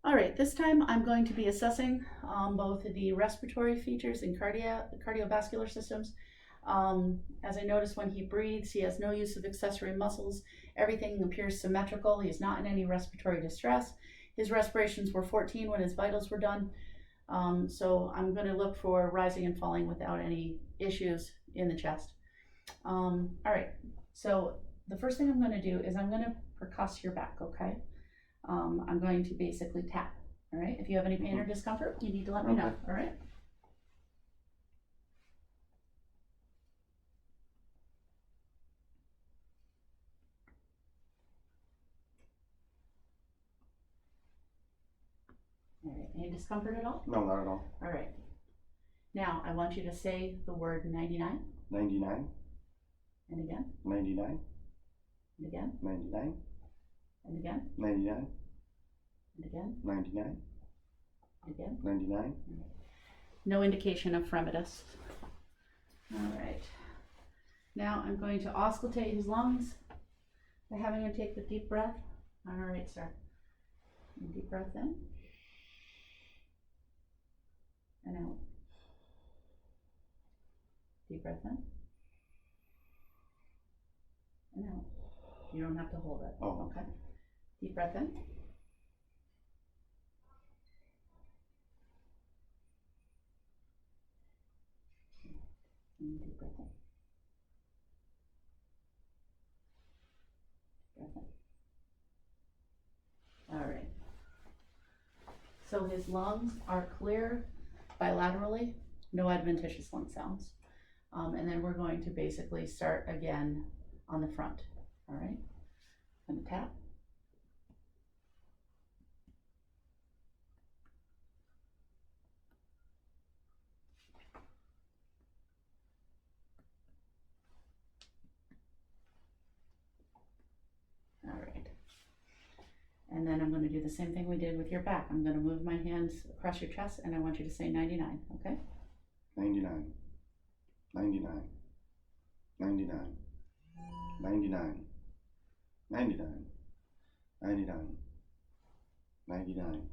All right, this time I'm going to be assessing both the respiratory features and cardiovascular systems. As I noticed, when he breathes, he has no use of accessory muscles. Everything appears symmetrical. He's not in any respiratory distress. His respirations were 14 when his vitals were done. So I'm going to look for rising and falling without any issues in the chest. All right, so the first thing I'm going to do is I'm going to percuss your back, okay? I'm going to basically tap, all right? If you have any pain or discomfort, you need to let me know, all right? All right, any discomfort at all? No, not at all. All right. Now, I want you to say the word 99. 99. And again. 99. And again. 99. And again. 99. And again. 99. And again. 99. No indication of fremitus. All right. Now I'm going to auscultate his lungs by having him take the deep breath. All right, sir. Deep breath in. And out. Deep breath in. And out. You don't have to hold it. Oh. Okay. Deep breath in. And deep breath in. Breath in. All right. So his lungs are clear bilaterally, no adventitious lung sounds. And then we're going to basically start again on the front. All right. I'm gonna tap. All right. And then I'm going to do the same thing we did with your back. I'm going to move my hands across your chest and I want you to say 99, okay? 99. 99. 99. 99. 99. 99. 99.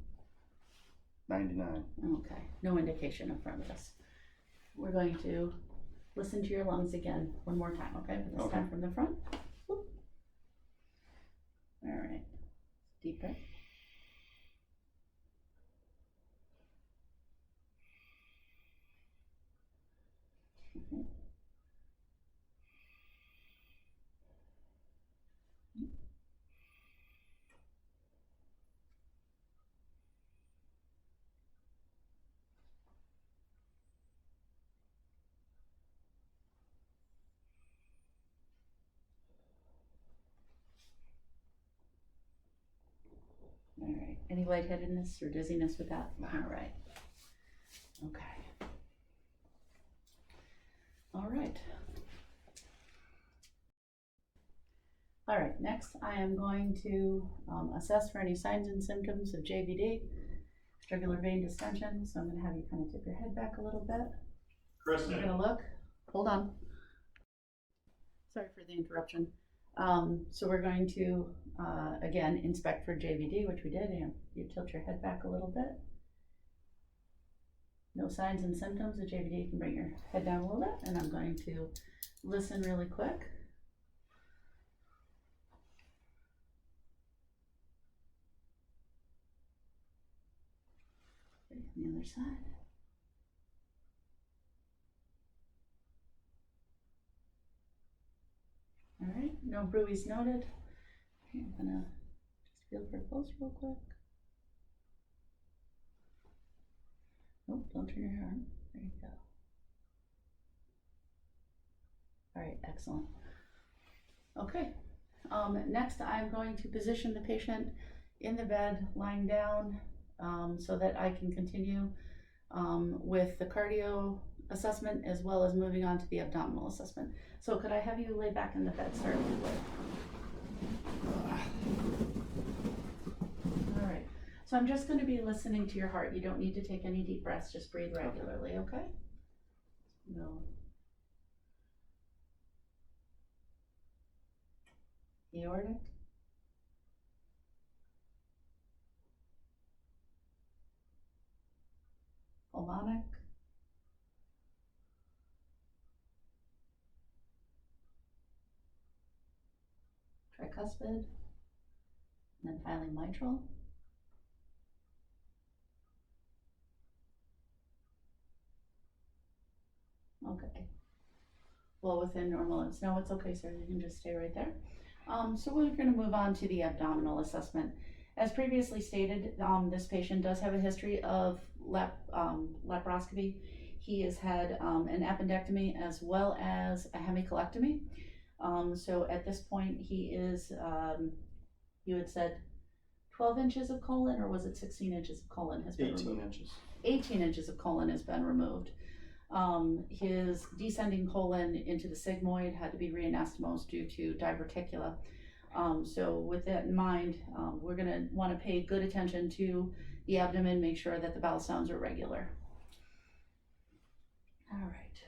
99. Okay, no indication of fremitus. We're going to listen to your lungs again one more time, okay? But this time from the front. Whoop. All right, deep breath. Okay. All right, any lightheadedness or dizziness with that? No. All right, okay. All right. All right, next I am going to assess for any signs and symptoms of JVD, jugular vein distension. So I'm going to have you kind of tip your head back a little bit. Kristen. You're going to look. Hold on. Sorry for the interruption. So we're going to, again, inspect for JVD, which we did. And you tilt your head back a little bit. No signs and symptoms of JVD. You can bring your head down a little bit. And I'm going to listen really quick. On the other side. All right, no bruise noted. Okay, I'm gonna just feel for a pulse real quick. Nope, don't turn your arm. There you go. All right, excellent. Okay, next I'm going to position the patient in the bed, lying down, so that I can continue with the cardio assessment as well as moving on to the abdominal assessment. So could I have you lay back in the bed, sir? All right, so I'm just going to be listening to your heart. You don't need to take any deep breaths, just breathe regularly, okay? No. Aortic. pulmonic, tricuspid, and then finally mitral. Okay. Well, within normal limits. No, it's okay, sir. You can just stay right there. So we're going to move on to the abdominal assessment. As previously stated, this patient does have a history of laparoscopy. He has had an appendectomy as well as a hemicolectomy. So at this point, he is, you had said 12 inches of colon, or was it 16 inches of colon has been 18 removed? inches. 18 inches of colon has been removed. His descending colon into the sigmoid had to be reanastomosed due to diverticula. So with that in mind, we're gonna wanna pay good attention to the abdomen, make sure that the bowel sounds are regular. All right.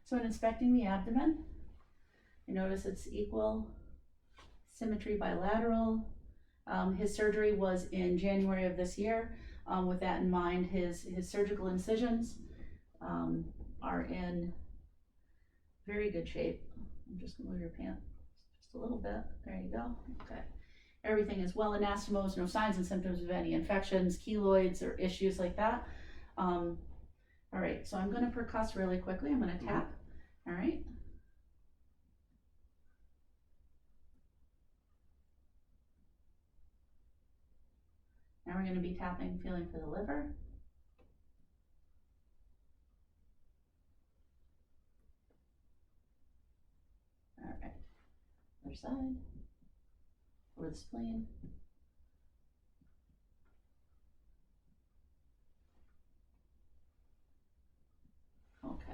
So in inspecting the abdomen, you notice it's equal, symmetry bilateral. His surgery was in January of this year. With that in mind, his surgical incisions are in very good shape. I'm just gonna move your pant just a little bit. There you go. Okay. Everything is well anastomosed, no signs and symptoms of any infections, keloids, or issues like that. All right, so I'm gonna percuss really quickly. I'm gonna tap. All right. Now we're gonna be tapping, feeling for the liver. All right, other side, or the spleen. Okay,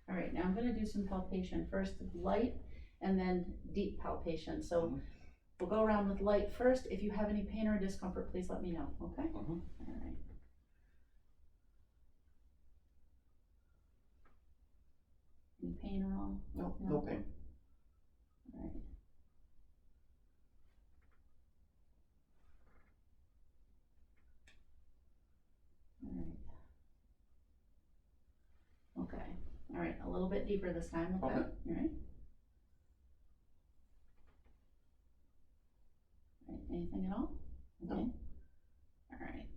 all right, now I'm gonna do some palpation. First light and then deep palpation. So we'll go around with light first. If you have any pain or discomfort, please let me know, okay? All right. Any pain at all? No, no pain. All right. All right. Okay. All right. A little bit deeper this time. Okay. Okay. All right. All right. Anything at all? Okay. No. All right.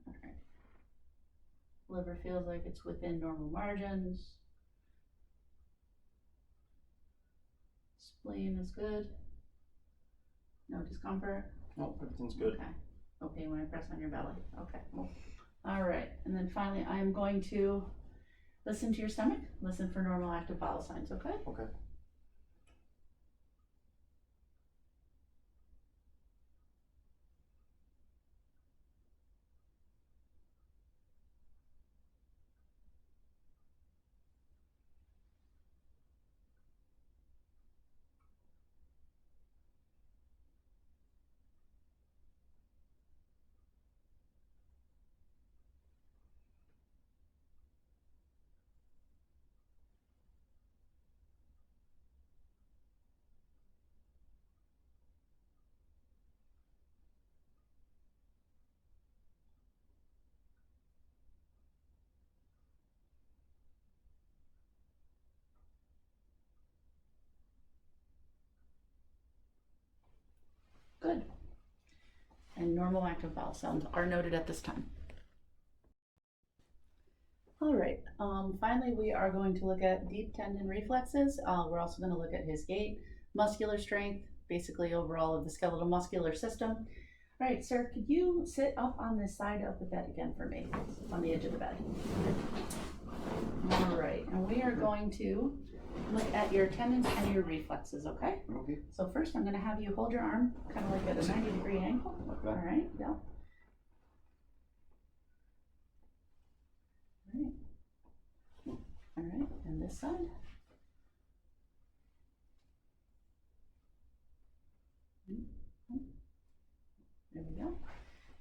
All right. Liver feels like it's within normal margins. Spleen is good. No discomfort. No, everything's good. Okay. Okay, when I press on your belly. Okay. All right. And then finally, I am going to listen to your stomach. Listen for normal active bowel signs. Okay. Okay. Good. And normal active bowel sounds are noted at this time. All right, finally we are going to look at deep tendon reflexes. We're also going to look at his gait, muscular strength, basically overall of the skeletal muscular system. All right, sir, could you sit up on this side of the bed again for me, on the edge of the bed? All right, and we are going to look at your tendons and your reflexes, okay? Okay. So first I'm going to have you hold your arm kind of like at a 90-degree angle. Like All that. right, yeah. All right, and this side. There we go.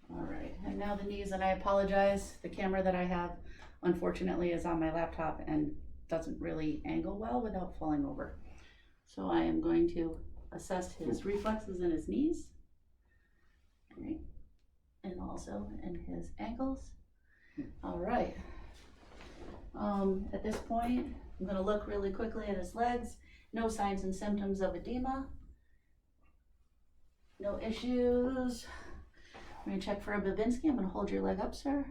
All right, and now the knees, and I apologize, the camera that I have unfortunately is on my laptop and doesn't really angle well without falling over. So I am going to assess his reflexes in his knees. All right. and also in his ankles. All right. At this point, I'm going to look really quickly at his legs. No signs and symptoms of edema. No issues. I'm going to check for a Babinski. I'm going to hold your leg up, sir.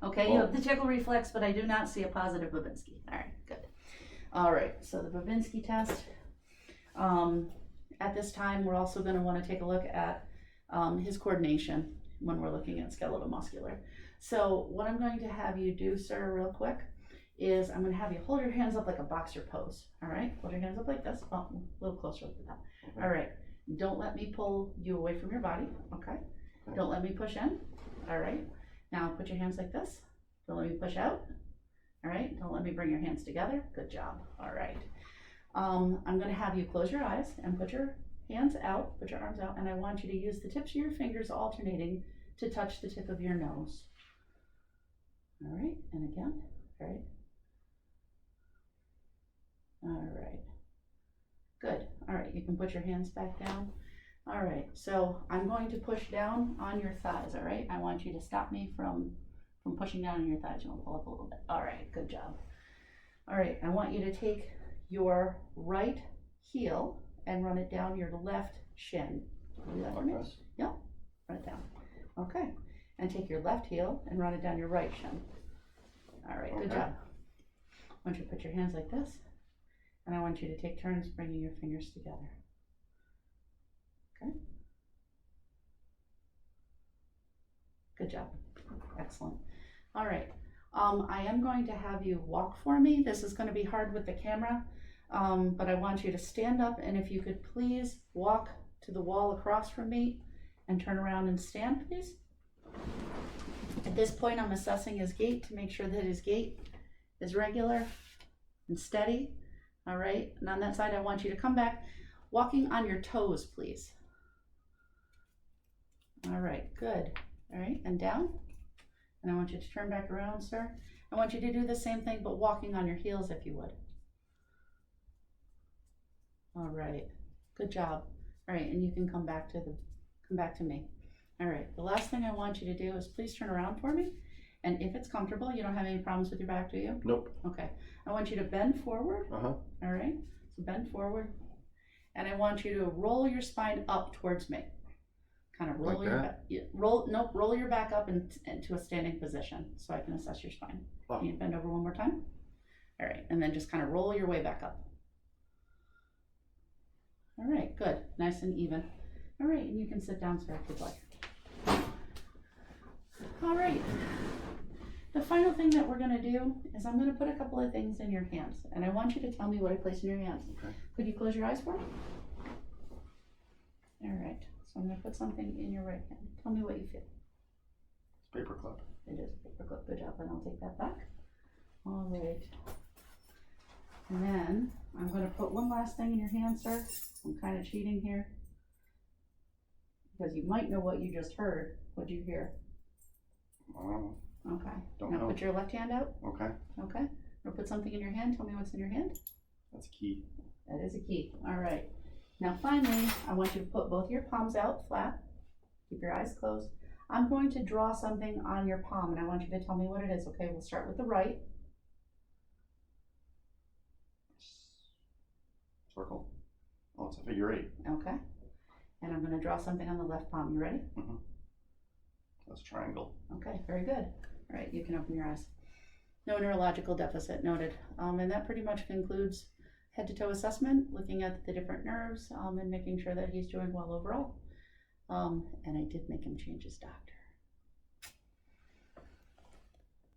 Okay, you have the tickle reflex, but I do not see a positive Babinski. All right, good. All right, so the Babinski test. At this time, we're also going to want to take a look at his coordination when we're looking at skeletal muscular. So what I'm going to have you do, sir, real quick, is I'm going to have you hold your hands up like a boxer pose. All right, hold your hands up like this. Oh, a little closer like that. Okay. All right, don't let me pull you away from your body. Okay, don't let me push in. All right, now put your hands like this. Don't let me push out. All right, don't let me bring your hands together. Good job. All right. I'm going to have you close your eyes and put your hands out, put your arms out, and I want you to use the tips of your fingers alternating to touch the tip of your nose. All right, and again, all right. All right, good. All right, you can put your hands back down. All right, so I'm going to push down on your thighs, all right? I want you to stop me from pushing down on your thighs. You want to pull up a little bit. All right, good job. All right, I want you to take your right heel and run it down your left shin. Can you do that for me? Yep, run it down. Okay, and take your left heel and run it down your right shin. All right, good job. I want you to put your hands like this, and I want you to take turns bringing your fingers together. Okay. Good job. Excellent. All right. I am going to have you walk for me. This is going to be hard with the camera, but I want you to stand up, and if you could please walk to the wall across from me and turn around and stand, please. At this point, I'm assessing his gait to make sure that his gait is regular and steady. All right. And on that side, I want you to come back walking on your toes, please. All right, good. All right, and down. And I want you to turn back around, sir. I want you to do the same thing, but walking on your heels, if you would. All right, good job. All right, and you can come back to me. All right, the last thing I want you to do is please turn around for me. And if it's comfortable, you don't have any problems with your back, do you? Nope. Okay, I want you to bend forward. Uh-huh. All right, so bend forward. And I want you to roll your spine up towards me. Kind of roll Like your that? roll your back up into a standing position so I can assess your spine. Wow. Can you bend over one more time? All right, and then just kind of roll your way back up. All right, good, nice and even. All right, and you can sit down, sir, if you'd like. All right, the final thing that we're gonna do is I'm gonna put a couple of things in your hands, and I want you to tell me what I place in your hands. Okay. Could you close your eyes for me? All right. So I'm going to put something in your right hand. Tell me what you feel. Paperclip. It is a paperclip. Good job. And I'll take that back. All right. And then I'm going to put one last thing in your hand, sir. I'm kind of cheating here because you might know what you just heard. What did you hear? Okay. Don't now know. Put your left hand out. Okay. Okay. I'm going to put something in your hand. Tell me what's in your hand. That's key. That is a key. All right. Now finally, I want you to put both your palms out flat. Keep your eyes closed. I'm going to draw something on your palm, and I want you to tell me what it is. Okay, we'll start with the right. Circle. Oh, it's a figure 8. Okay. And I'm going to draw something on the left palm. You ready? Mm-hmm. That's a triangle. Okay, very good. All right, you can open your eyes. No neurological deficit noted. And that pretty much concludes head to toe assessment, looking at the different nerves and making sure that he's doing well overall. And I did make him change his doctor.